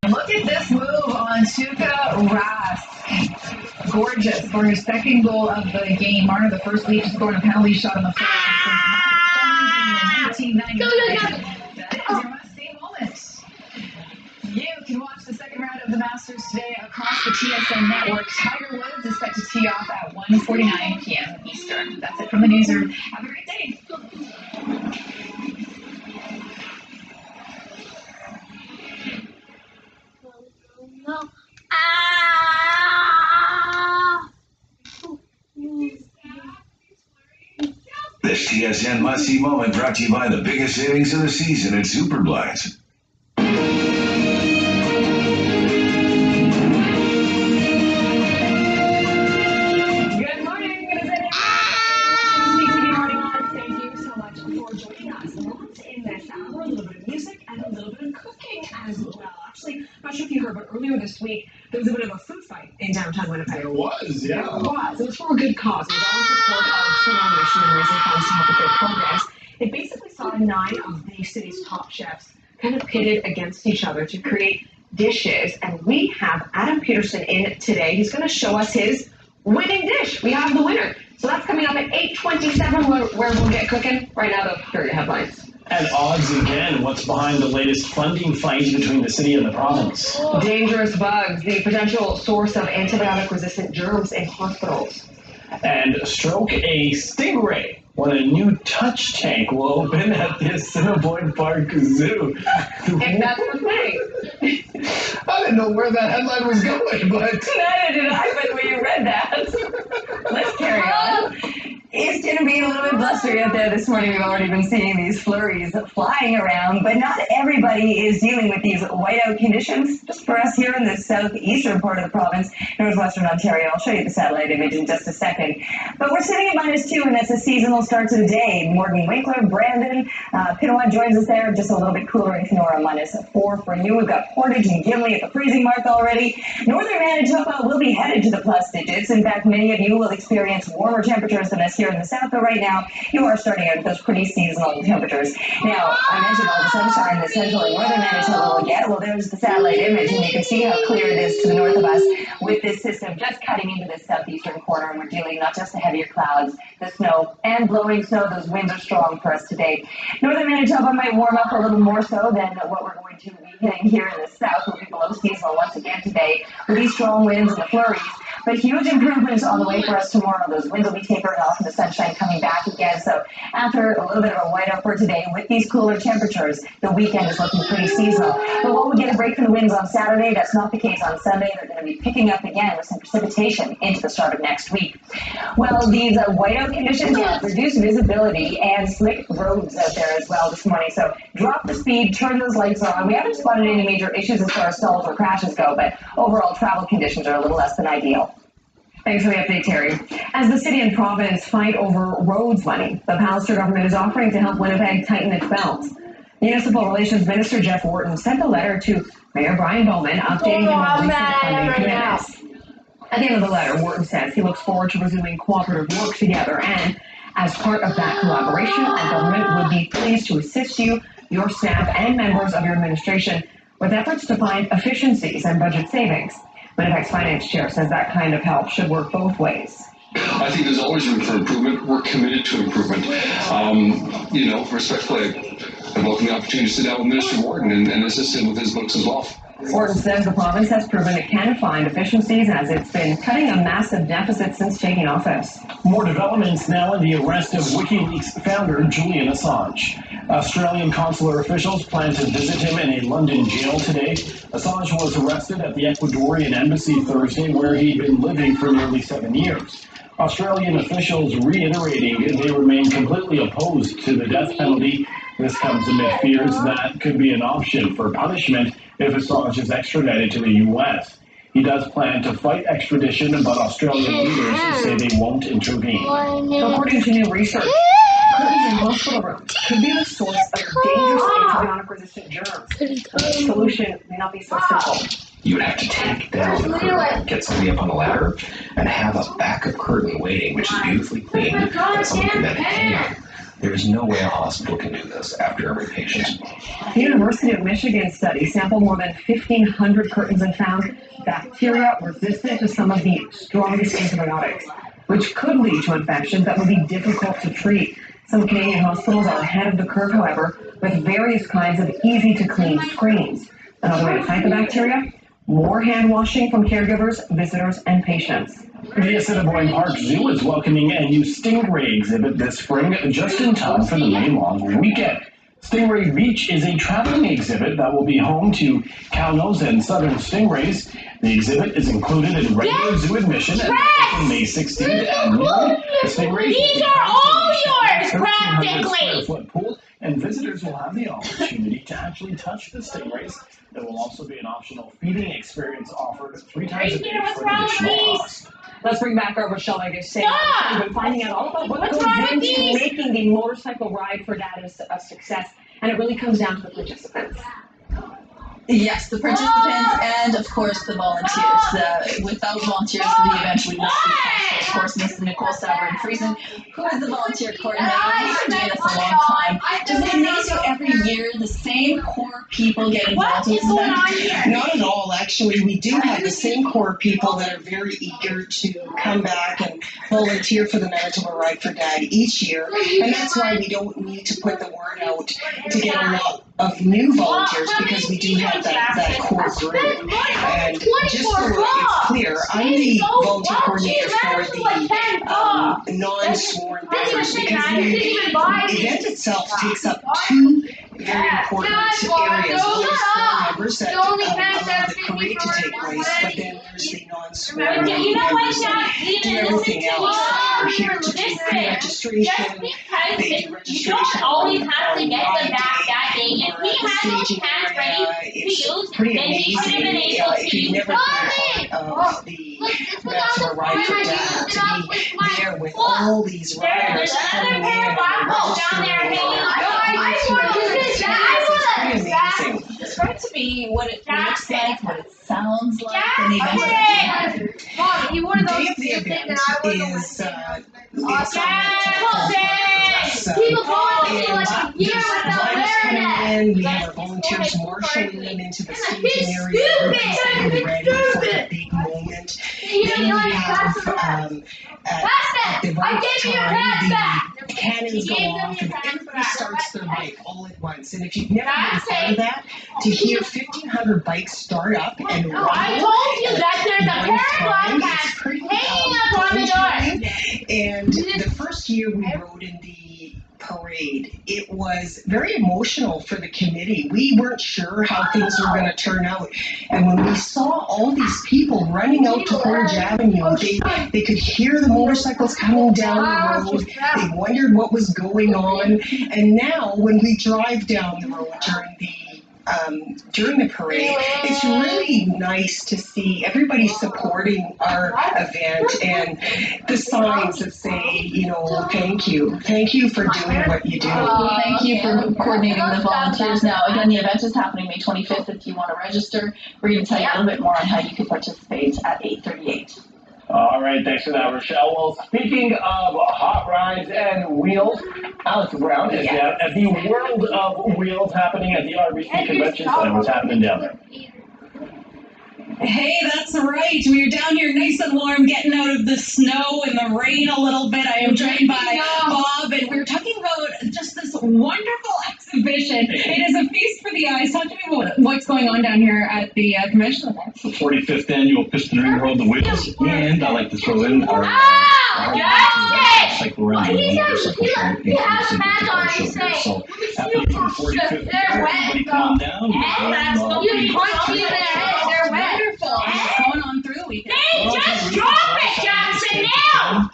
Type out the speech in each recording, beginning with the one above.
Look at this move on Tuukka Rask. Gorgeous for his second goal of the game. Marner, the first week, scoring a penalty shot on the first since 1999. That is your must-see moment. You can watch the second round of the Masters today across the TSN network. Tiger Woods is set to tee off at 1:49 p.m. Eastern. That's it from the newsroom. Have a great day. This TSN must-see moment brought to you by the biggest savings of the season at Superblinds. Good morning. It is CTV Morning On. Thank you so much for joining us. Lots in this hour, a little bit of music and a little bit of cooking as well. Actually, not sure if you heard, but earlier this week, there was a bit of a food fight in downtown Winnipeg. It was, yeah. It was for a good cause. It was all in support of Toronto Mission and raising funds to help with their programs. It basically saw 9 of the city's top chefs kind of pitted against each other to create dishes. And we have Adam Peterson in today. He's going to show us his winning dish. We have the winner. So that's coming up at 8:27, where we'll get cooking. Right now, though, here are your headlines. And odds again, what's behind the latest funding fight between the city and the province? Dangerous bugs, the potential source of antibiotic-resistant germs in hospitals. And stroke a stingray when a new touch tank will open at the Assiniboine Park Zoo. If that's the thing. I didn't know where that headline was going, but... Neither did I, but when you read that. Let's carry on. It's going to be a little bit blustery out there this morning. We've already been seeing these flurries flying around, but not everybody is dealing with these whiteout conditions. Just for us here in the southeastern part of the province, northwestern Ontario. I'll show you the satellite image in just a second. But we're sitting at -2, and that's a seasonal start to the day. Morgan Winkler, Brandon, Pinawa joins us there. Just a little bit cooler in Kenora, -4 for you. We've got Portage and Gimli at the freezing mark already. Northern Manitoba will be headed to the plus digits. In fact, many of you will experience warmer temperatures than us here in the south, but right now you are starting out with those pretty seasonal temperatures. Now, I mentioned all the sunshine the central and northern Manitoba will get. Well, there's the satellite image, and you can see how clear it is to the north of us with this system just cutting into this southeastern corner, and we're dealing not just the heavier clouds, the snow, and blowing snow. Those winds are strong for us today. Northern Manitoba might warm up a little more so than what we're going to be hitting here in the south. We'll be below seasonal once again today with these strong winds and the flurries. But huge improvements on the way for us tomorrow. Those winds will be tapering off and the sunshine coming back again. So after a little bit of a whiteout for today with these cooler temperatures, the weekend is looking pretty seasonal. But while we get a break from the winds on Saturday, that's not the case on Sunday. They're going to be picking up again with some precipitation into the start of next week. Well, these whiteout conditions have reduced visibility and slick roads out there as well this morning. So drop the speed, turn those lights on. We haven't spotted any major issues as far as stalls or crashes go, but overall travel conditions are a little less than ideal. Thanks for the update, Terry. As the city and province fight over roads money, the Pallister government is offering to help Winnipeg tighten its belts. Municipal Relations Minister Jeff Wharton sent a letter to Mayor Brian Bowman updating him on recent funding commitments. At the end of the letter, Wharton says he looks forward to resuming cooperative work together, and as part of that collaboration, our government would be pleased to assist you, your staff, and members of your administration with efforts to find efficiencies and budget savings. Winnipeg's finance chair says that kind of help should work both ways. I think there's always room for improvement. We're committed to improvement. Respectfully, I welcome the opportunity to sit down with Minister Wharton and assist him with his books as well. Wharton says the province has proven it can find efficiencies as it's been cutting a massive deficit since taking office. More developments now in the arrest of WikiLeaks founder Julian Assange. Australian consular officials plan to visit him in a London jail today. Assange was arrested at the Ecuadorian embassy Thursday, where he'd been living for nearly 7 years. Australian officials reiterating they remain completely opposed to the death penalty. This comes amid fears that could be an option for punishment if Assange is extradited to the U.S. He does plan to fight extradition, but Australian leaders say they won't intervene. According to new research, curtains in hospital rooms could be the source of dangerous antibiotic-resistant germs. The solution may not be so simple. You would have to take down the curtain, get somebody up on the ladder, and have a backup curtain waiting, which is beautifully clean, and someone can then hang There's no way a hospital can do this after every patient. The University of Michigan study sampled more than 1,500 curtains and found bacteria resistant to some of the strongest antibiotics, which could lead to infections that would be difficult to treat. Some Canadian hospitals are ahead of the curve, however, with various kinds of easy-to-clean screens. Another way to fight the bacteria? More hand washing from caregivers, visitors, and patients. The Assiniboine Park Zoo is welcoming a new stingray exhibit this spring, just in time for the May long weekend. Stingray Beach is a traveling exhibit that will be home to cownose and southern stingrays. The exhibit is included in regular zoo admission and on May 16th at noon. The stingrays These are all yours, 1,300 practically. square foot pool, and visitors will have the opportunity to actually touch the stingrays. There will also be an optional feeding experience offered 3 times a day for an additional cost. Let's bring back our Rochelle Augustine. Stop! We've been finding out all about what What's goes wrong with into these? making the motorcycle ride for Dad a success, and it really comes down to the participants. Yes, the participants and, of course, the volunteers. Without volunteers, the event would not be possible. Of course, Miss Nicole Saverin-Friesen, who is the volunteer coordinator, has been doing this a long time. Does it amaze you every year the same core people get involved What in is this going event? on here? Not at all, actually. We do have the same core people that are very eager to come back and volunteer for the Manitoba Ride for Dad each year. And that's why we don't need to put the word out to get a lot of new volunteers, because we do have that core group. And just so it's clear, I'm the volunteer coordinator for the non-sworn members, because the event itself takes up 2 very important areas. One is sworn members that allow the parade to take place, but then there's the non-sworn members that do everything else. They're here to do pre-registration, they do registration always on have to get ride them back that day. day, If or he at the has those staging pads area. ready to It's use, pretty then he should amazing have been able if you've to. never been part of the Manitoba Ride for Dad, to be there with all these riders coming in and registering. It's pretty amazing. Describe to me what it looks like, what it sounds like, and the Jackson! event. Mom, you one The of day those of the event and I is was and People going to like a year there's without riders wearing coming it. in, we have our volunteers marshalling them into the staging area, everybody's getting ready for the big moment. Then we have at the right time, the cannons go off and everybody starts their bike all at once. And if you've never been part of that, to hear 1,500 bikes start up and No, I ride told you that there's a one time, paragraph it's pretty hanging up on the door. and the first year we rode in the parade, it was very emotional for the committee. We weren't sure how things were going to turn out. And when we saw all these people running out to Portage Avenue, they could hear the motorcycles coming down the road. They wondered what was going on. And now when we drive down the road during the parade, it's really nice to see everybody supporting our event and the signs that say, thank you for doing what you do. Thank you for coordinating the volunteers. Now, again, the event is happening May 25th. If you want to register, we're going to tell you a little bit more on how you can participate at 8:38. All right, thanks for that, Rochelle. Well, speaking of hot rides and wheels, Alex Brown is down at the World of Wheels happening at the RBC Convention Center. What's happening down there? Hey, that's right. We are down here nice and warm, getting out of the snow and the rain a little bit. I am joined by Bob, and we're talking about just this wonderful exhibition. It is a feast for the eyes. Talk to me about what's going on down here at the convention center. The 45th annual Piston World of Wheels, and I like to throw in our cycle around the motorcycle show, inclusive of the car show here. So happening for the 45th year, everybody come on down. They're wonderful. What's going on through the weekend? Hey, just drop it, Jackson, now!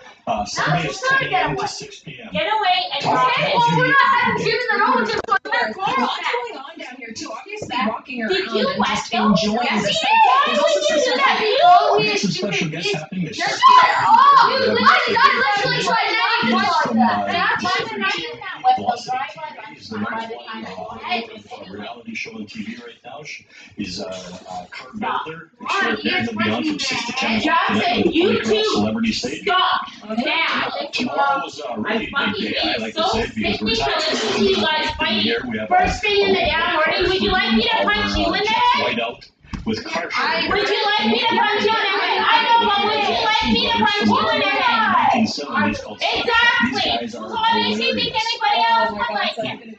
Sunday is 10 a.m. to 6 p.m. Get away and drop it. Well, we're not having gym in the road. Just There's lots going on down here too. Obviously, walking around Did you and just Westville? enjoying Yes, the we sights. did. There's also We some did stuff that. that We have some special guests happening this Just year. shut it off! I literally tried that. is the number one reality show on TV right now. He's a car builder extraordinaire. He'll be on from 6 to 10 tonight on the Celebrity Stage. Stop! Tomorrow's a really big day, I like to say, because we're to see you guys fighting first thing in the damn morning. Would you like me to punch you in the head? White out with car show. Would you like me to punch you in the head? I know, but would you like me to punch you in the head? Exactly. So why does he think anybody else would like him?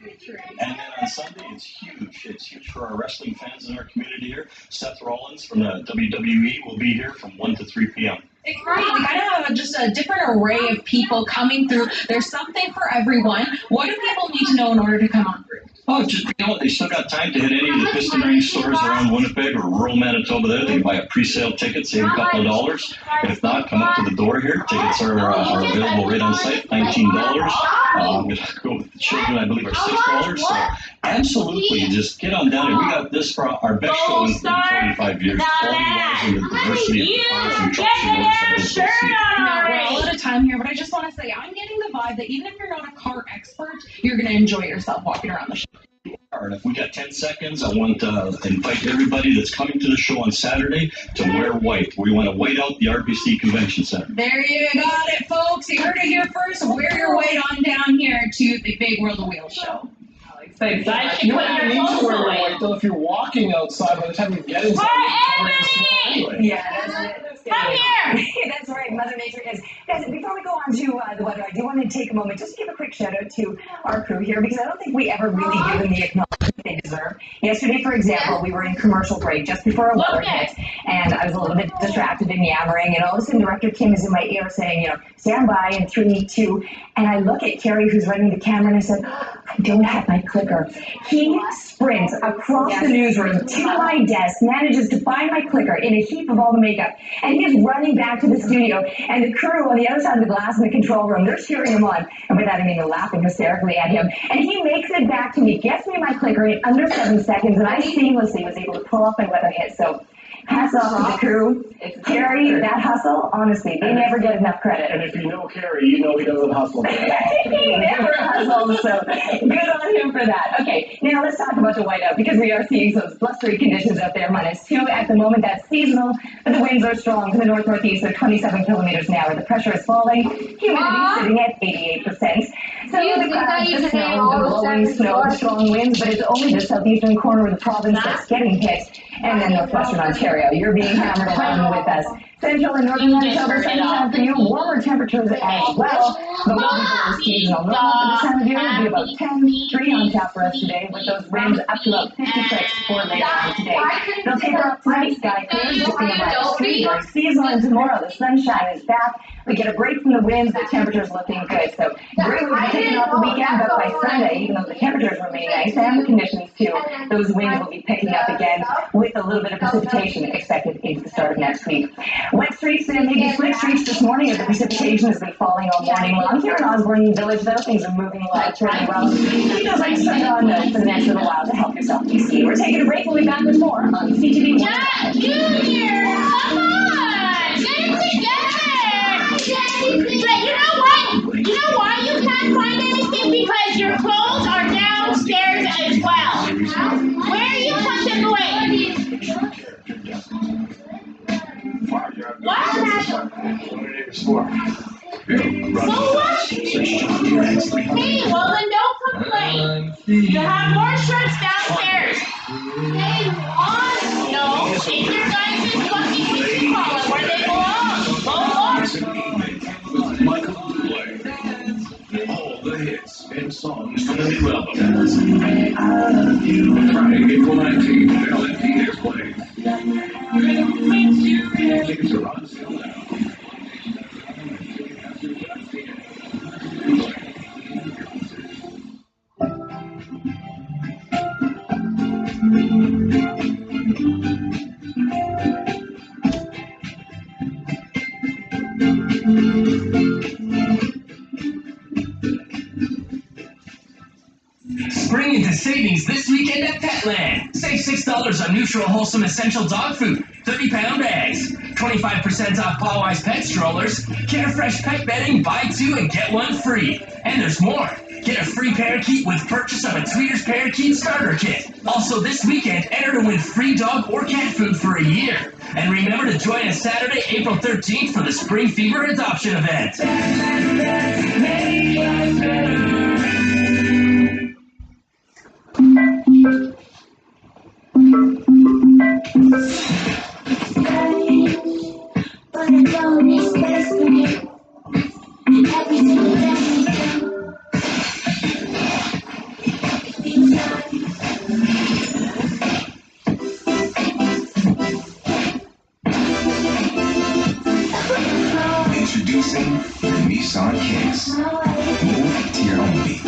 And then on Sunday, it's huge. It's huge for our wrestling fans in our community here. Seth Rollins from the WWE will be here from 1 to 3 p.m. It's great. We kind of have just a different array of people coming through. There's something for everyone. What do people need to know in order to come on through? Oh, just, you know, they still got time to hit any of the Piston Range stores around Winnipeg or rural Manitoba there. They can buy a pre-sale ticket, save a couple of dollars. If not, come up to the door here. Tickets are available right on site, $19. I'm going to go with the children, I believe, are $6. So absolutely, just get on down here. We got this for our best show in 45 years. Quality-wise and the diversity of cars and trucks and motorcycles. We're all out of time here, but I just want to say I'm getting the vibe that even if you're not a car expert, you're going to enjoy yourself walking around the show. And if we got 10 seconds, I want to invite everybody that's coming to the show on Saturday to wear white. We want to white out the RBC Convention Center. There you got it, folks. You heard it here first. Wear your white on down here to the Big World of Wheels show. You don't even need to wear white, though, if you're walking outside by the time you get inside. Anyway. Yeah, that's it. Come here! That's right, Mother Nature is. Guys, before we go on to the weather, I do want to take a moment just to give a quick shout out to our crew here because I don't think we ever really give them the acknowledgement they deserve. Yesterday, for example, we were in commercial break just before our weather hit, and I was a little bit distracted and yammering, and all of a sudden Director Kim is in my ear saying, you know, stand by in 3, 2, and I look at Carrie who's running the camera and I said, I don't have my clicker. He sprints across the newsroom to my desk, manages to find my clicker in a heap of all the makeup, and he is running back to the studio, and the crew on the other side of the glass in the control room, they're cheering him on, and by that I mean they're laughing hysterically at him, and he makes it back to me, gets me my clicker in under 7 seconds, and I seamlessly was able to pull off my weather hit, so hats off to the crew. Carrie, that hustle, honestly, they never get enough credit. And if you know Carrie, you know he doesn't hustle. He never hustles, so good on him for that. Okay, now let's talk about the whiteout, because we are seeing those blustery conditions out there, -2 at the moment. That's seasonal, but the winds are strong to the north-northeast, they're 27 kilometers an hour. The pressure is falling, humidity sitting at 88%. So the clouds, the snow, the blowing snow, the strong winds, but it's only the southeastern corner of the province that's getting hit, and then northwestern Ontario. You're being hammered along with us. Central and northern Manitoba, sunshine for you, warmer temperatures as well, but we'll be below seasonal normal for this time of year. It'll be about 10, 3 on tap for us today, with those winds up to about 56 for later on today. They'll taper up tonight, sky clear, dipping about -3. We're seasonal, and tomorrow the sunshine is back. We get a break from the winds, the temperature's looking good. So great way to take off the weekend, but by Sunday, even though the temperatures remain nice and the conditions too, those winds will be picking up again with a little bit of precipitation expected into the start of next week. Wet streets and maybe slick streets this morning as the precipitation has been falling all morning long. Here in Osborne Village, though, things are moving along pretty well. You know, like stuck on note for the next little while to help yourself be seen. We're taking a break. We'll be back with more on CTV. Jack Junior, come on, get it together. You know what? You know why you can't find anything? Because your clothes are downstairs as well. Where you put them away? What? So what? Hey, well then don't complain. You have more shirts downstairs. Hey, what? No, in your guys' fucking kitchen closet where they belong. Go Michael Bublé. All the hits and songs from the new album. Friday, April 19th, LNT Airplay. Tickets are on sale now. Spring into savings this weekend at Petland. Save $6 on neutral, wholesome, essential dog food. 30-pound bags. 25% off Paw Wise pet strollers. Carefresh pet bedding, buy 2 and get 1 free. And there's more. Get a free parakeet with purchase of a Tweeters Parakeet Starter Kit. Also this weekend, enter to win free dog or cat food for a year. And remember to join us Saturday, April 13th for the Spring Fever Adoption Event. Introducing the Nissan Kicks. Move to your own beat.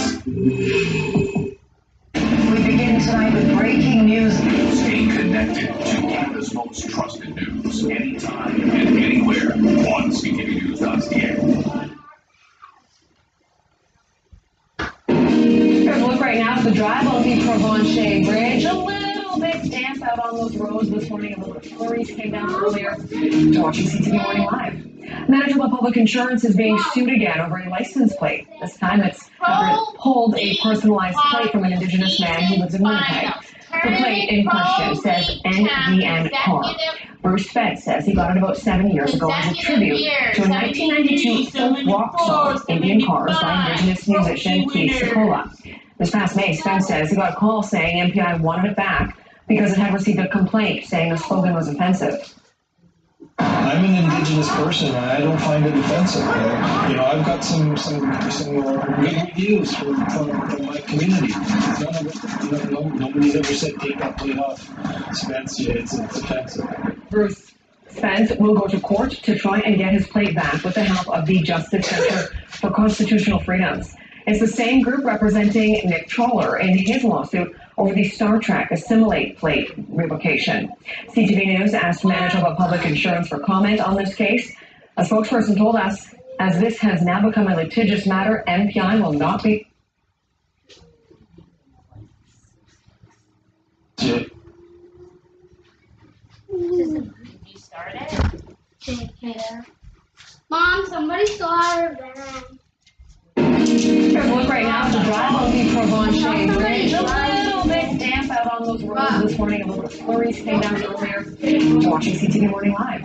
We begin tonight with breaking news. Stay connected to Canada's most trusted news anytime and anywhere on CTVnews.ca. Here's a look right now at the drive on the Provencher Bridge. A little bit damp out on those roads this morning. A little bit of flurries came down earlier. You're watching CTV Morning Live. Manitoba Public Insurance is being sued again over a license plate. This time it's after it pulled a personalized plate from an Indigenous man who lives in Winnipeg. The plate in question says NDN Car. Bruce Spence says he got it about 7 years ago as a tribute to a 1992 folk rock song, Indian Cars, by Indigenous musician Keith Secola. This past May, Spence says he got a call saying MPI wanted it back because it had received a complaint saying the slogan was offensive. I'm an Indigenous person, and I don't find it offensive. I've got some good reviews from my community. Nobody's ever said take that plate off. Spence, it's offensive. Bruce Spence will go to court to try and get his plate back with the help of the Justice Center for Constitutional Freedoms. It's the same group representing Nick Troller in his lawsuit over the Star Trek Assimilate plate revocation. CTV News asked Manitoba Public Insurance for comment on this case. A spokesperson told us, as this has now become a litigious matter, MPI will not be... You started? Mom, somebody stole our van. Here's a look right now at the drive on the Provencher Bridge. A little bit damp out on those roads this morning. A little bit of flurries came down earlier. You're watching CTV Morning Live.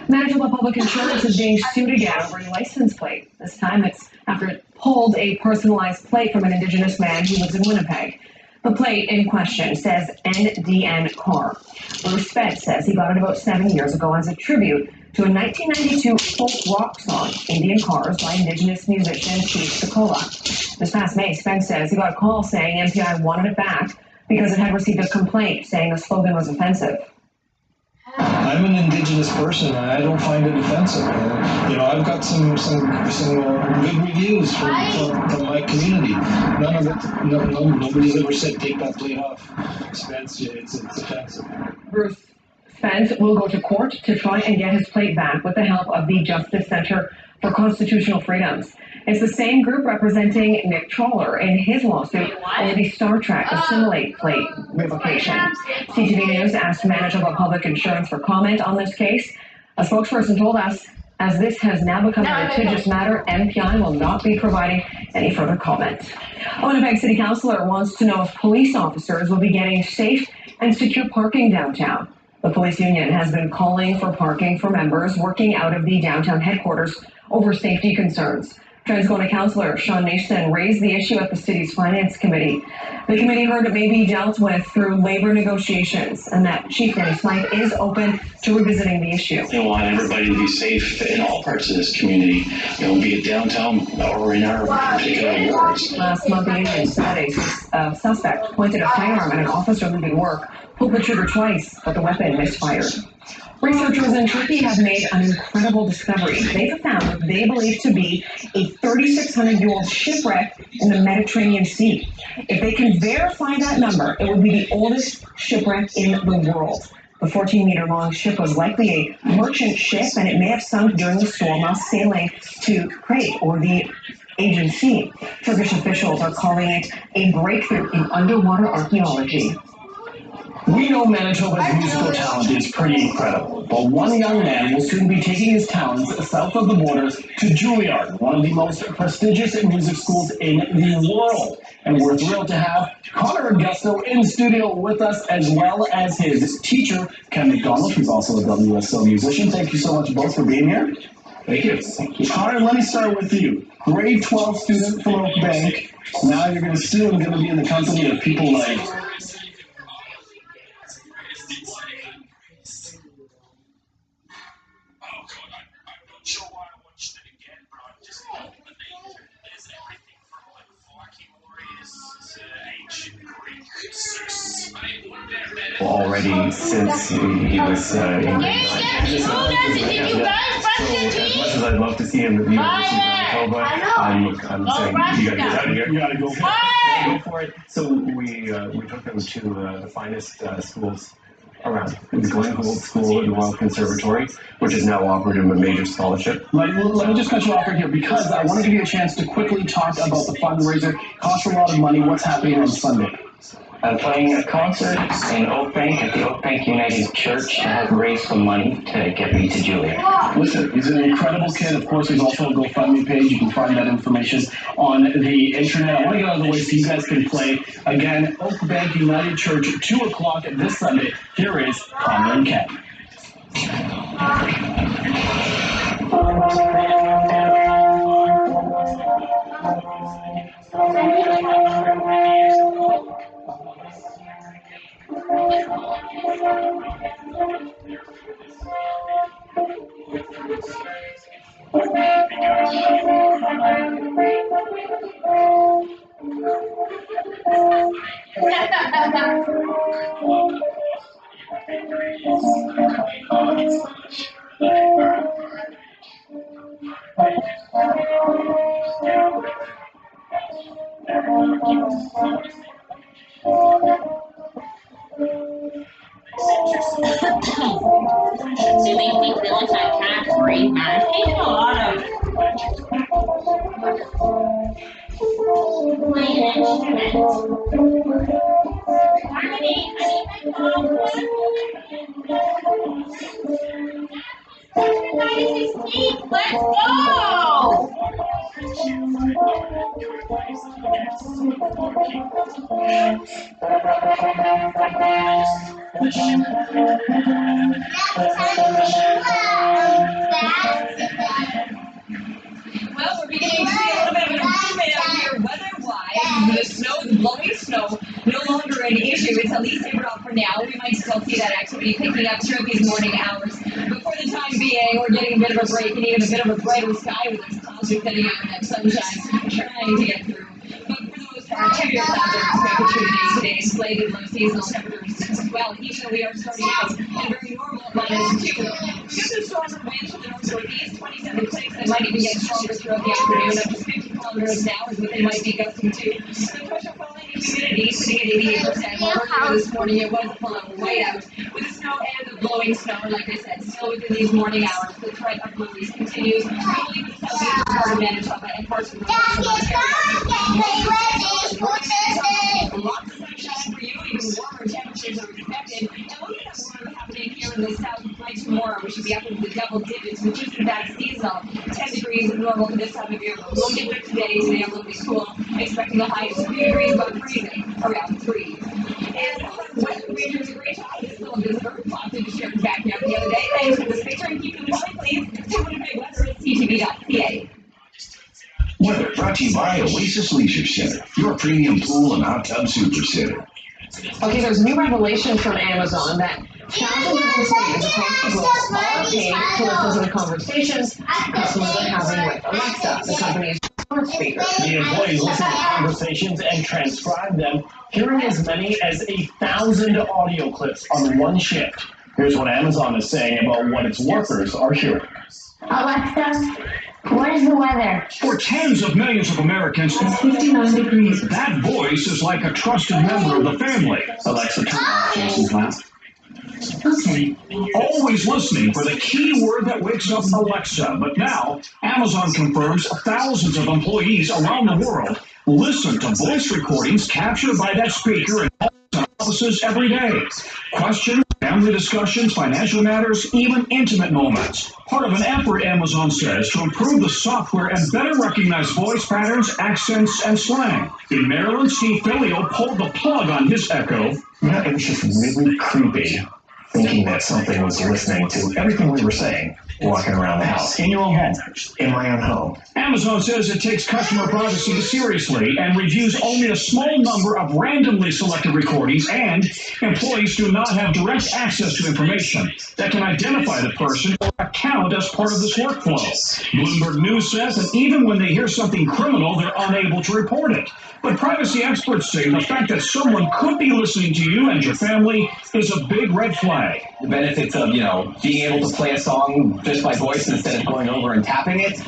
Manitoba Public Insurance is being sued again over a license plate. This time it's after it pulled a personalized plate from an Indigenous man who lives in Winnipeg. The plate in question says NDN Car. Bruce Spence says he got it about 7 years ago as a tribute to a 1992 folk rock song, Indian Cars, by Indigenous musician Keith Secola. This past May, Spence says he got a call saying MPI wanted it back because it had received a complaint saying the slogan was offensive. I'm an Indigenous person, and I don't find it offensive. I've got some good reviews from my community. Nobody's ever said take that plate off. Spence, it's offensive. Bruce Spence will go to court to try and get his plate back with the help of the Justice Center for Constitutional Freedoms. It's the same group representing Nick Troller in his lawsuit over the Star Trek Assimilate plate revocation. CTV News asked Manitoba Public Insurance for comment on this case. A spokesperson told us, as this has now become a litigious matter, MPI will not be providing any further comment. A Winnipeg City Councillor wants to know if police officers will be getting safe and secure parking downtown. The police union has been calling for parking for members working out of the downtown headquarters over safety concerns. Transcona Councillor Sean Nason raised the issue at the city's Finance Committee. The committee heard it may be dealt with through labor negotiations and that Chief Danny Smythe is open to revisiting the issue. They want everybody to be safe in all parts of this community, be it downtown or in our particular wards. Last month, the union said a suspect pointed a firearm at an officer leaving work, pulled the trigger twice, but the weapon misfired. Researchers in Turkey have made an incredible discovery. They have found what they believe to be a 3,600-year-old shipwreck in the Mediterranean Sea. If they can verify that number, it would be the oldest shipwreck in the world. The 14-meter-long ship was likely a merchant ship, and it may have sunk during the storm while sailing to Crete or the Aegean Sea. Turkish officials are calling it a breakthrough in underwater archaeology. We know Manitoba's musical talent is pretty incredible, but one young man will soon be taking his talents south of the borders to Juilliard, one of the most prestigious music schools in the world. And we're thrilled to have Connor Augusto in studio with us, as well as his teacher, Ken McDonald, who's also a WSO musician. Thank you so much both for being here. Thank you. Thank you. Connor, let me start with you. Grade 12 student from Oak Bank. Now you're going to be in the company of people like already since he was in Did you guys brush your teeth? as much as I'd love to see him at the University of Manitoba, I'm saying you gotta get out of here. You gotta go for it. Go for it. So we took them to the finest schools around. The Glen Gould School and the Royal Conservatory, which is now offered him a major scholarship. Let me just cut you off right here, because I want to give you a chance to quickly talk about the fundraiser. Costs a lot of money. What's happening on Sunday? I'm playing a concert in Oak Bank at the Oak Bank United Church to help raise some money to get me to Juilliard. Listen, he's an incredible kid. Of course, there's also a GoFundMe page. You can find that information on the internet. I want to get out of the way so you guys can play. Again, Oak Bank United Church, 2 o'clock this Sunday. Here is Connor and Ken. Do they think Village I can't breathe, man? It's taking a lot of playing instruments. Harmony, I need my phone. Everybody's asleep. Let's go! Well, we're beginning to see a little bit of an improvement out here weather-wise. The snow, the blowing snow, no longer an issue. It's at least tapered off for now. We might still see that activity picking up throughout these morning hours. But for the time being, we're getting a bit of a break and even a bit of a brighter sky with those clouds are thinning out and that sunshine trying to get through. But for the most part, heavier clouds are expected through the day today. Slated low seasonal temperatures as well, even though we are starting out at very normal -2. Just a stronger wind from the north-northeast, 27 clicks, that might even get stronger throughout the afternoon, up to 50 kilometers an hour is what they might be gusting to. The pressure falling and humidity sitting at 88%. Earlier this morning, it was pulling way out with the snow and the blowing snow. Like I said, still within these morning hours, the threat of blowies continues. Probably the southeastern part of Manitoba and parts of the north of Ontario. Lots of sunshine for you, even warmer temperatures are expected. And we'll get a warm happening here in the south by tomorrow. We should be up into the double digits, which isn't that seasonal. 10 degrees normal for this time of year. But we'll get there today. Today a little bit cool. Expecting a high of 3 degrees above freezing, around 3. And West Rangers a great time. This little visitor popped into Sheriff's backyard the other day. Thanks for this picture and keep it coming, please. To Winnipeg Weather at CTV.ca. Weather brought to you by Oasis Leisure Center, your premium pool and hot tub super center. Okay, there's a new revelation from Amazon that thousands of consumers across the globe are paying to listen to the conversations customers are having with Alexa, the company's smart speaker. The employees listen to conversations and transcribe them, hearing as many as 1,000 audio clips on one shift. Here's what Amazon is saying about what its workers are hearing. Alexa, what is the weather? For tens of millions of Americans, It's 59 degrees. that voice is like a trusted member of the family. Alexa, turn off Jason's laugh. Always listening for the key word that wakes up Alexa. But now, Amazon confirms thousands of employees around the world listen to voice recordings captured by that speaker and offices every day. Questions, family discussions, financial matters, even intimate moments. Part of an effort, Amazon says, to improve the software and better recognize voice patterns, accents, and slang. In Maryland, Steve Filio pulled the plug on his Echo. Yeah, it was just really creepy, thinking that something was listening to everything we were saying, walking around the house, in your own home, in my own home. Amazon says it takes customer privacy seriously and reviews only a small number of randomly selected recordings, and employees do not have direct access to information that can identify the person or account as part of this workflow. Bloomberg News says that even when they hear something criminal, they're unable to report it. But privacy experts say the fact that someone could be listening to you and your family is a big red flag. The benefits of, being able to play a song just by voice instead of going over and tapping it,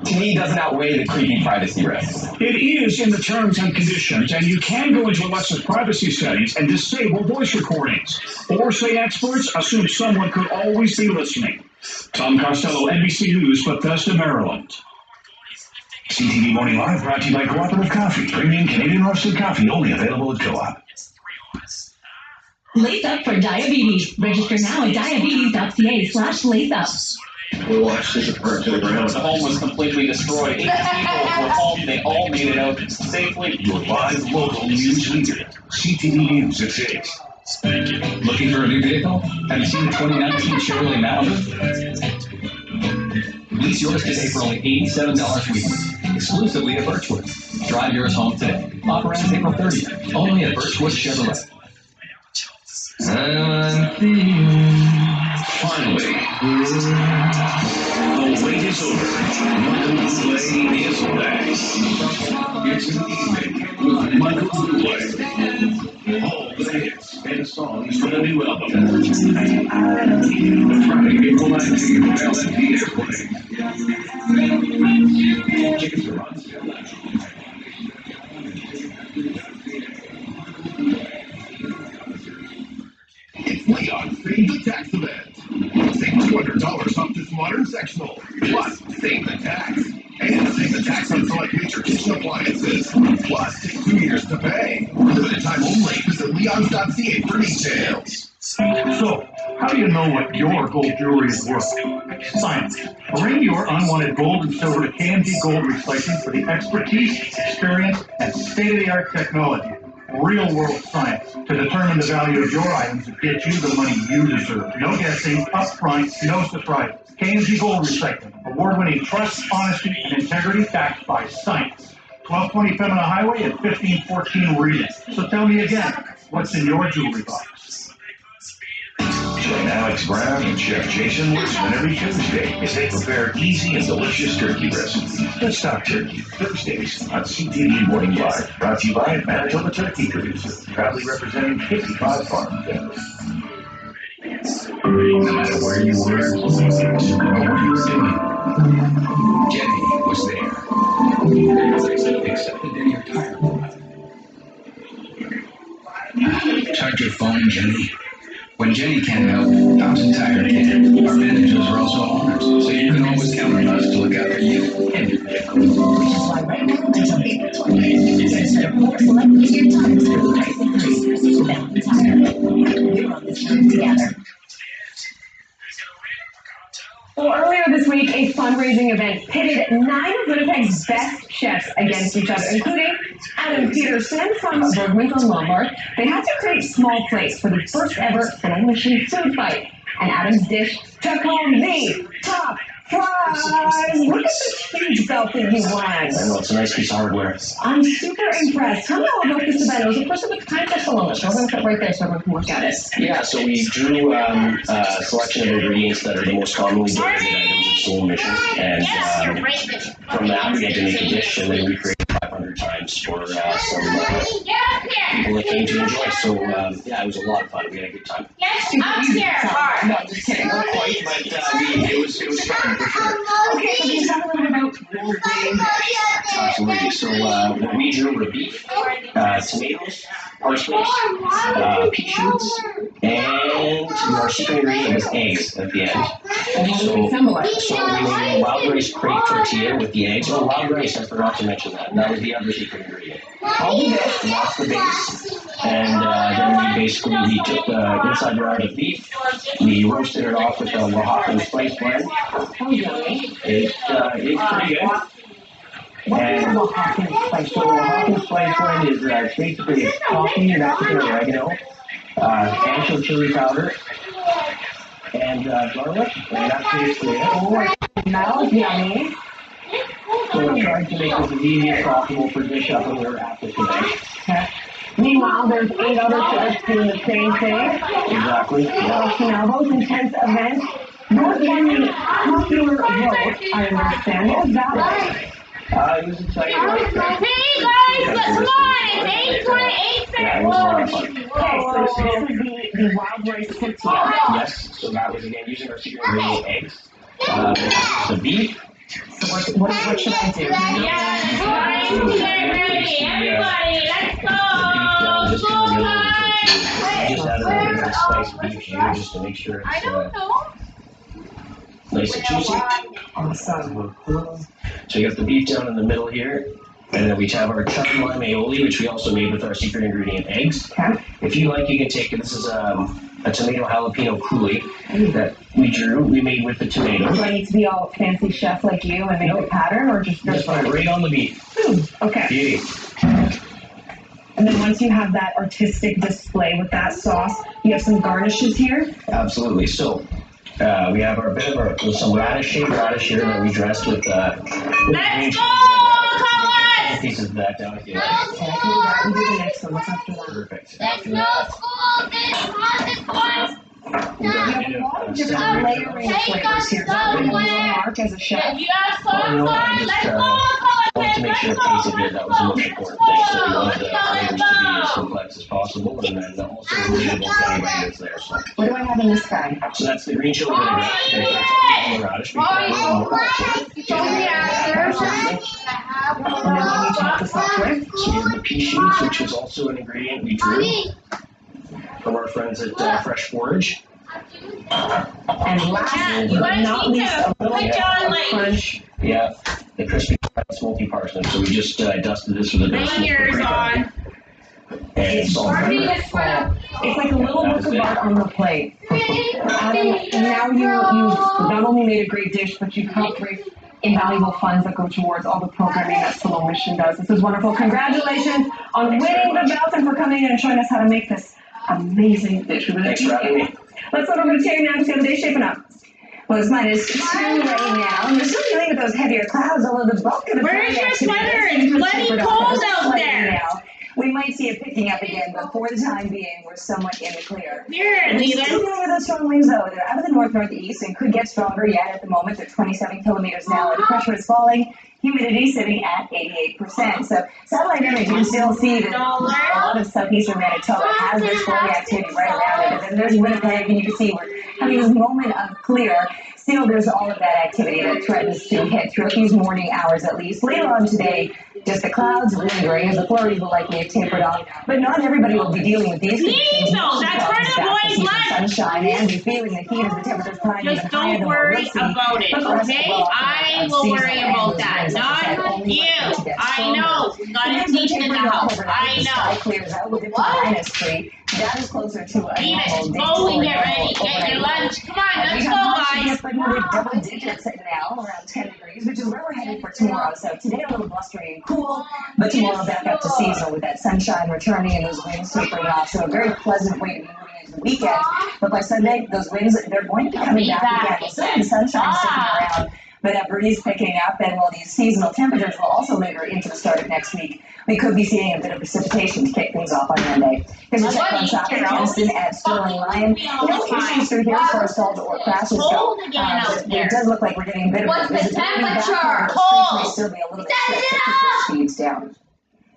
to me, doesn't outweigh the creepy privacy risks. It is in the terms and conditions, and you can go into Alexa's privacy settings and disable voice recordings. Or, say experts, assume someone could always be listening. Tom Costello, NBC News, Bethesda, Maryland. CTV Morning Live brought to you by Cooperative Coffee. Premium Canadian roasted coffee only available at Co-op. Lace Up for Diabetes. Register now at diabetes.ca/lace up. We watched this burn to the ground. The home was completely destroyed. 8 people were home. They all made it out safely. Your live local news leader. CTV News at 6. Looking for a new vehicle? Have you seen the 2019 Chevrolet Malibu? Lease yours today for only $87 weekly, exclusively at Birchwood. Drive yours home today. Offer ends April 30th, only at Birchwood Chevrolet. Finally, the wait is over. Michael Bublé is back. It's an evening with Michael Bublé. All the hits and songs from the new album. Friday, April 19th, LMP Airplane. Tickets are on sale now. It's Leon Save the Tax event. Save $200 off this modern sectional. Plus, save the tax. And save the tax on select major kitchen appliances. Plus, take 2 years to pay. Limited time only. Visit leons.ca for details. So, how do you know what your gold jewelry is worth? Science. Bring your unwanted gold and silver to KMG Gold Recycling for the expertise, experience, and state-of-the-art technology. Real-world science to determine the value of your items and get you the money you deserve. No guessing, upfront, no surprises. KMG Gold Recycling, award-winning trust, honesty, and integrity backed by science. 1220 Pembina Highway at 1514 Reading. So tell me again, what's in your jewelry box? Join Alex Brown and Chef Jason Wurzman every Tuesday as they prepare easy and delicious turkey recipes. Let's Talk Turkey, Thursdays on CTV Morning Live. Brought to you by Manitoba Turkey Producers, proudly representing 55 farm families. No matter where you were or what you were doing, Jenny was there. Except the day your tire blew out. Charge your phone, Jenny. When Jenny can't help, Thompson Tire can. Our managers are also owners, so you can always count on us to look after you and your vehicle. Which is why right now, until April 20th, register 4 select easier times for the price increase. Mountain Tire. We're on this journey together. Well, earlier this week, a fundraising event pitted 9 of Winnipeg's best chefs against each other, including Adam Peterson from Bergman's on Lombard. They had to create small plates for the first ever flying machine food fight. And Adam's dish took home the top prize. Look at this huge belt that you won. I know, it's a nice piece of hardware. I'm super impressed. Tell me all about this event. It was the first of its kind for Salonis. We're going to put right there so everyone can look at it. Yeah, so we drew a selection of ingredients that are the most commonly donated items at Soul Mission, and from that we had to make a dish, and then we created 500 times for some people that came to enjoy. So yeah, it was a lot of fun. We had a good time. Yes, I'm here. No, just kidding. Not quite, but it was fun for sure. Okay, so can you talk a little bit about your game? Absolutely. So what we drew were beef, tomatoes, parsley, pea shoots, and our secret ingredient was eggs at the end. So we made a wild rice crepe tortilla with the eggs. Oh, wild rice, I forgot to mention that. That was the other secret ingredient. All the this, and that's the base. And then we took the inside yard of beef, we roasted it off with a Oaxacan spice blend. It's pretty good. And Oaxacan spice blend is basically coffee, Mexican oregano, ancho chili powder, and garlic, and that's basically it. Oh, it smells yummy. So we're trying to make this as easy as possible for dish up when we're at this event. Okay. Meanwhile, there's 8 other chefs doing the same thing. Exactly. Now, those intense events, not one popular vote, I understand. What was that like? It was exciting. Hey guys, come on, it's 8:28. Yeah, it was a lot of fun. Okay, so this is the wild rice tortilla. Yes, so that was again using our secret ingredient eggs. The beef. So what should I do? Yeah, get ready, everybody, let's go. Just add a little bit of spiced beef here just to make sure it's nice and juicy. Awesome. So you got the beef down in the middle here. And then we have our chutney lime aioli, which we also made with our secret ingredient eggs. Okay. If you like, you can take it. This is a tomato jalapeno coulis that we made with the tomatoes. Do I need to be all fancy chef like you and make a pattern, or just put it right on the beef? Okay. Beauty. And then once you have that artistic display with that sauce, you have some garnishes here? Absolutely. So we have some radish here that we dressed with Let's go! pieces of that down if you like. Okay, I can do that. We do the next one. What's after that? Perfect. Let's go school, You have a lot of different layering flavors here. So we have Mark as a chef. You got sauce on? Let's go! Wanted to make sure it tasted good. That was the most important thing. So we wanted the flavors to be as complex as possible, and then also relatable to anybody that's there. So. What do I have in this guy? So that's the green chili vinaigrette. And radish. We can add a little more. And then what do you top this off with? So we have the pea shoots, which is also an ingredient we drew from our friends at Fresh Forage. And last but not least, a little bit of crunch. Yeah, the crispy smoky parsnip. So we just dusted this with a bit of smoke on. and salt. It's like a little work of art on the plate. Now you not only made a great dish, but you've helped raise invaluable funds that go towards all the programming that Salon Mission does. This is wonderful. Congratulations on winning the belt and for coming in and showing us how to make this amazing dish. Thanks for having me. Let's go over to Terry now to see how the day's shaping up. Well, it's -2 right now, and we're still dealing with those heavier clouds, although the bulk of the Where's your sweater? It's bloody cold out there. Now. We might see it picking up again, but for the time being, we're somewhat in the clear. Here, We're still dealing with those strong winds, though. They're out of the north-northeast and could get stronger yet at the moment. They're 27 kilometers now, and the pressure is falling. Humidity sitting at 88%. So satellite image, you can still see that a lot of southeastern Manitoba has this flurry activity right around it. And then there's Winnipeg, and you can see we're having this moment of clear. Still, there's all of that activity that threatens to hit throughout these morning hours at least. Later on today, just the clouds lingering as the flurries will likely have tapered off. But not everybody will be dealing with these conditions. No, that's where the boys left. Sunshine and be feeling the heat as the temperatures climb even Just higher don't than worry what we'll see. about it, okay? I will worry about that, not you. I know. Got a teach in the house. I know. Clears out with -3. That is closer to a Leave normal it. day. Go and get ready. Get your lunch. Come on, let's go, guys. We're double digits now, around 10 degrees, which is where we're headed for tomorrow. So today a little blustery and cool, but tomorrow back up to seasonal with that sunshine returning and those winds tapering off. So a very pleasant way to be moving into the weekend. But by Sunday, those winds, they're going to be coming back again. We'll still have the sunshine sticking around, but that breeze picking up, and while these seasonal temperatures will also linger into the start of next week, we could be seeing a bit of precipitation to kick things off on Monday. Here's a check on traffic. Kingston at Sterling Lyon. No issues through here for assault or crashes go. It does look like we're getting a bit of a visibility back. The streets may still be a little bit slick to keep the speeds down.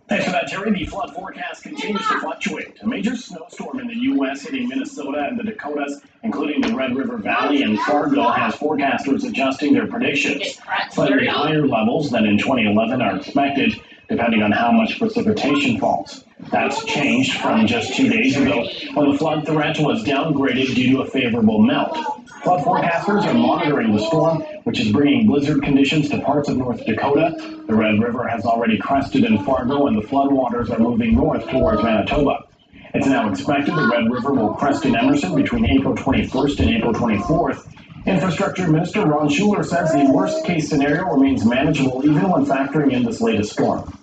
Thanks for that, Terry. The flood forecast continues to fluctuate. A major snowstorm in the U.S. hitting Minnesota and the Dakotas, including the Red River Valley and Fargo, has forecasters adjusting their predictions. Slightly higher levels than in 2011 are expected, depending on how much precipitation falls. That's changed from just 2 days ago, when the flood threat was downgraded due to a favorable melt. Flood forecasters are monitoring the storm, which is bringing blizzard conditions to parts of North Dakota. The Red River has already crested in Fargo, and the floodwaters are moving north towards Manitoba. It's now expected the Red River will crest in Emerson between April 21st and April 24th. Infrastructure Minister Ron Schuler says the worst-case scenario remains manageable even when factoring in this latest storm.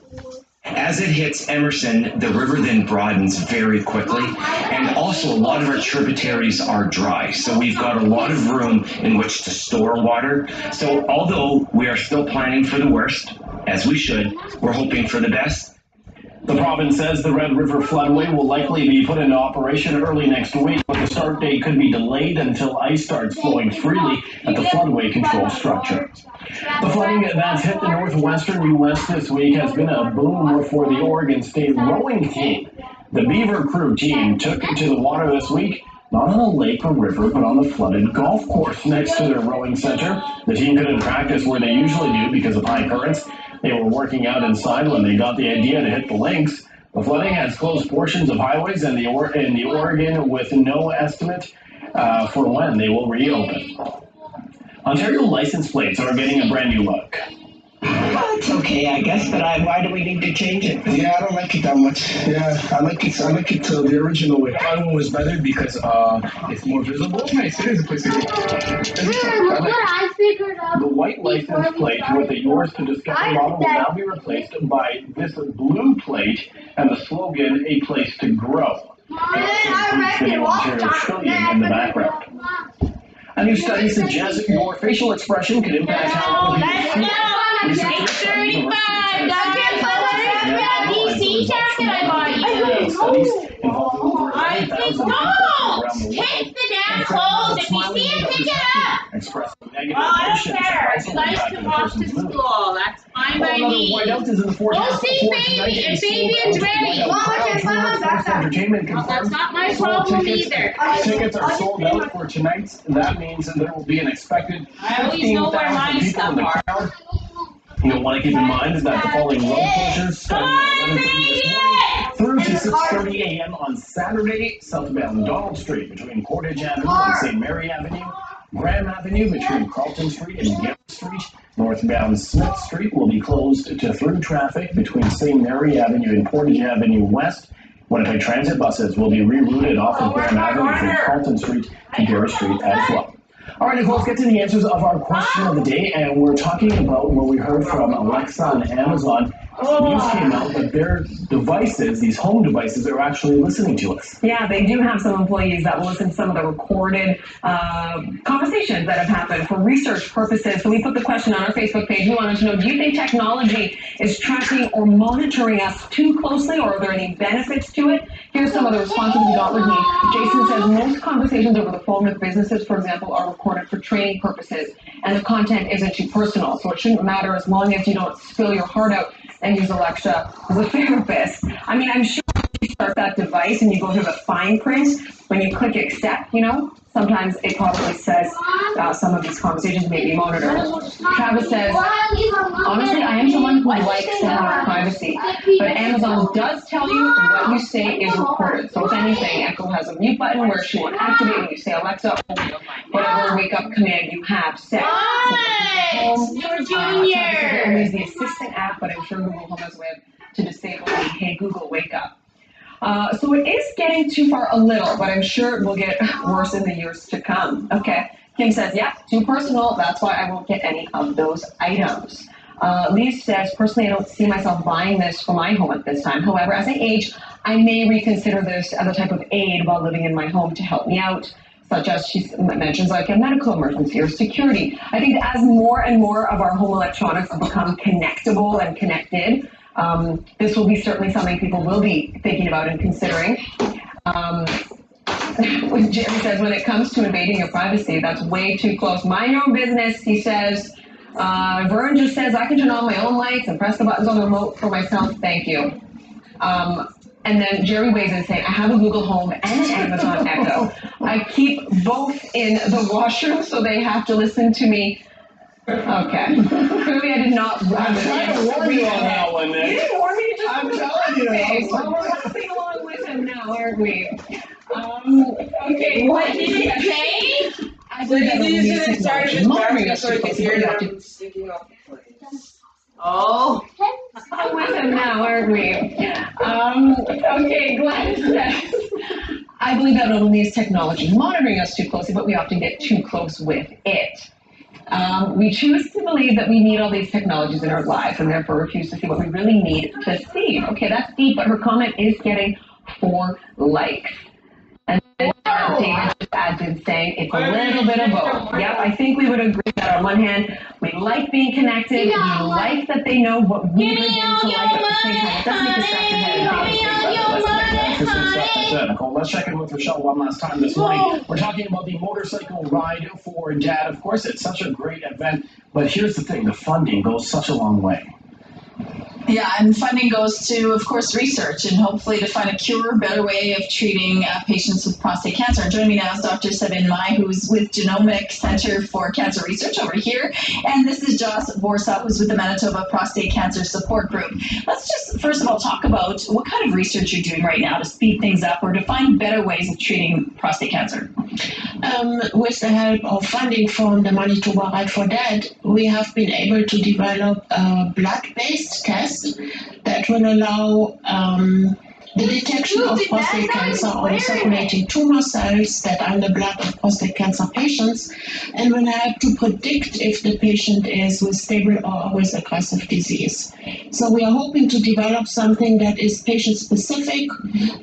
As it hits Emerson, the river then broadens very quickly, and also a lot of our tributaries are dry, so we've got a lot of room in which to store water. So although we are still planning for the worst, as we should, we're hoping for the best. The province says the Red River floodway will likely be put into operation early next week, but the start date could be delayed until ice starts flowing freely at the floodway control structure. The flooding that's hit the northwestern U.S. this week has been a boom for the Oregon State rowing team. The Beaver Crew team took to the water this week, not on a lake or river, but on the flooded golf course next to their rowing center. The team couldn't practice where they usually do because of high currents. They were working out inside when they got the idea to hit the links. The flooding has closed portions of highways in the Oregon with no estimate for when they will reopen. Ontario license plates are getting a brand new look. It's okay, I guess, but why do we need to change it? Yeah, I don't like it that much. Yeah, I like it the original way. My one was better because it's more visible. Nice, it is a place to go. Look what I figured out. The white license plate with the Yours to Discover model will now be replaced by this blue plate and the slogan, A Place to Grow. It includes the new Ontario Trillium in the background. A new study suggests your facial expression could impact how other people see. 8:35. That DC jacket I bought you. I think no. Take the damn clothes. If you see it, pick it up. I don't care. You guys can walk to school. That's fine by me. We'll see, baby. If baby is ready. That's not my problem either. Tickets are sold out for tonight. That means that there will be an expected 15,000 people in the crowd. You'll want to keep in mind is that the following road closures starting at 11:30 this morning through to 6:30 a.m. on Saturday, southbound Donald Street between Portage Avenue and St. Mary Avenue, Graham Avenue between Carlton Street and Garrett Street, northbound Smith Street will be closed to through traffic between St. Mary Avenue and Portage Avenue West. Winnipeg Transit buses will be rerouted off of Graham Avenue from Carlton Street to Garrett Street as well. All right, Nicole, let's get to the answers of our question of the day, and we're talking about what we heard from Alexa and Amazon. News came out that their devices, these home devices, are actually listening to us. Yeah, they do have some employees that will listen to some of the recorded conversations that have happened for research purposes. So we put the question on our Facebook page. We wanted to know, do you think technology is tracking or monitoring us too closely, or are there any benefits to it? Here's some of the responses we got with me. Jason says most conversations over the phone with businesses, for example, are recorded for training purposes, and the content isn't too personal, so it shouldn't matter as long as you don't spill your heart out and use Alexa as a therapist. I mean, I'm sure when you start that device and you go through the fine print, when you click accept, you know, sometimes it probably says some of these conversations may be monitored. Travis says, honestly, I am someone who likes to have privacy, but Amazon does tell you what you say is recorded. So if anything, Echo has a mute button where she won't activate when you say Alexa, whatever wake up command you have set. You're Junior. Only use the Assistant app, but I'm sure Google Home has a way to disable the Hey Google Wake Up. So it is getting too far a little, but I'm sure it will get worse in the years to come. Okay. Kim says, yeah, too personal. That's why I won't get any of those items. Lee says, personally, I don't see myself buying this for my home at this time. However, as I age, I may reconsider this as a type of aid while living in my home to help me out, such as she mentions like a medical emergency or security. I think as more and more of our home electronics become connectable and connected, this will be certainly something people will be thinking about and considering. Jerry says, when it comes to invading your privacy, that's way too close. Mind your own business, he says. Vern just says, I can turn on my own lights and press the buttons on the remote for myself. Thank you. And then Jerry weighs in saying, I have a Google Home and an Amazon Echo. I keep both in the washroom, so they have to listen to me. Okay. Clearly, I did not. I'm trying to warn you on that one, Nick. You didn't warn me. Just I'm telling you. Well, we're laughing along with him now, aren't we? Okay. What did it say? I said that He's going to start his garbage so he can hear them. Oh. with him now, aren't we? Okay, Gladys says, I believe that not only is technology monitoring us too closely, but we often get too close with it. We choose to believe that we need all these technologies in our lives and therefore refuse to see what we really need to see. Okay, that's deep, but her comment is getting 4 likes. And then David just adds in saying it's a little bit of both. Yep, I think we would agree that on one hand, we like being connected, we like that they know what we begin to like at the same time. It doesn't make us scratch your head and think Nicole, let's check in with Rochelle one last time this morning. We're talking about the motorcycle ride for Dad. Of course, it's such a great event, but here's the thing, the funding goes such a long way. Yeah, and funding goes to, of course, research and hopefully to find a cure, better way of treating patients with prostate cancer. And joining me now is Dr. Sabin Mai, who's with Genomic Center for Cancer Research over here. And this is Joss Borsa, who's with the Manitoba Prostate Cancer Support Group. Let's just, first of all, talk about what kind of research you're doing right now to speed things up or to find better ways of treating prostate cancer. With the help of funding from the Manitoba Ride for Dad, we have been able to develop a blood-based test that will allow the detection of prostate cancer on circulating tumor cells that are in the blood of prostate cancer patients and will help to predict if the patient is with stable or with aggressive disease. So we are hoping to develop something that is patient-specific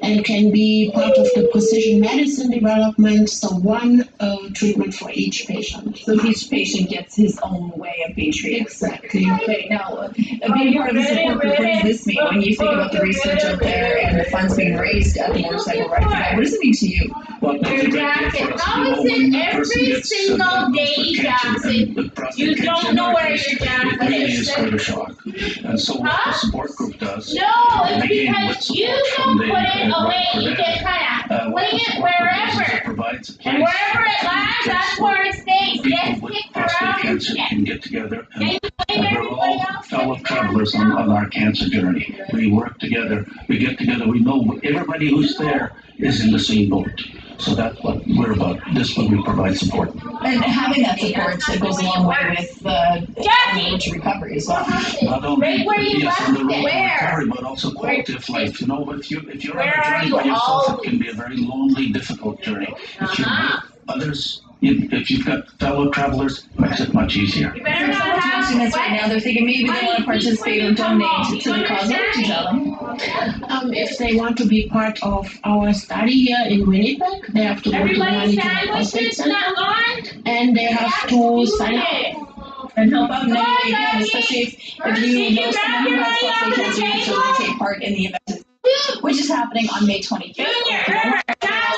and can be part of the precision medicine development, so one treatment for each patient. So each patient gets his own way of being treated. Exactly. Okay, now, being part of the support group, what does this mean? When you think about the research out there and the funds being raised at the motorcycle ride for Dad, what does it mean to you? Your Jackson. How is it every single day, Jackson? You don't know where your Jackson is. And so what the support group does, No, it's because you don't put it away. You just kind of fling it wherever. And wherever it lands, that's where it stays. It gets kicked around. Cancer can get together and we're all fellow travelers on our cancer journey. We work together, we get together, we know everybody who's there is in the same boat. So that's what we're about. This is when we provide support. And having that support goes a long way with the road to recovery as well. Not only Right where you yes, on the road left it. to Where? recovery, but also quality of life. You know, if you're on Where a are journey you by yourself, all? it can be a very lonely, difficult journey. If you're with others, if you've got fellow travelers, it makes it much easier. You better There's not someone have watching this right now, they're thinking maybe they want to participate or donate to the cause. What would you tell them? If they want to be part of our study here in Winnipeg, they have to go to the Everybody's Manitoba Prostate sandwiches not Center gone? and they have to sign up. And help out in any way you can, especially if you know someone who has prostate cancer, you can certainly take part in the event, which is happening on May 25th.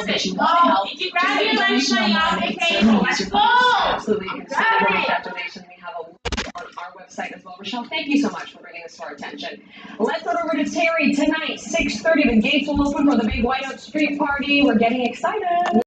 That you want to help, just make a donation online and certainly use your funds. Absolutely, you can certainly make that donation. We have a link on our website as well. Rochelle, thank you so much for bringing this to our attention. Let's go over to Terry tonight, 6:30. The gates will open for the big whiteout street party. We're getting excited.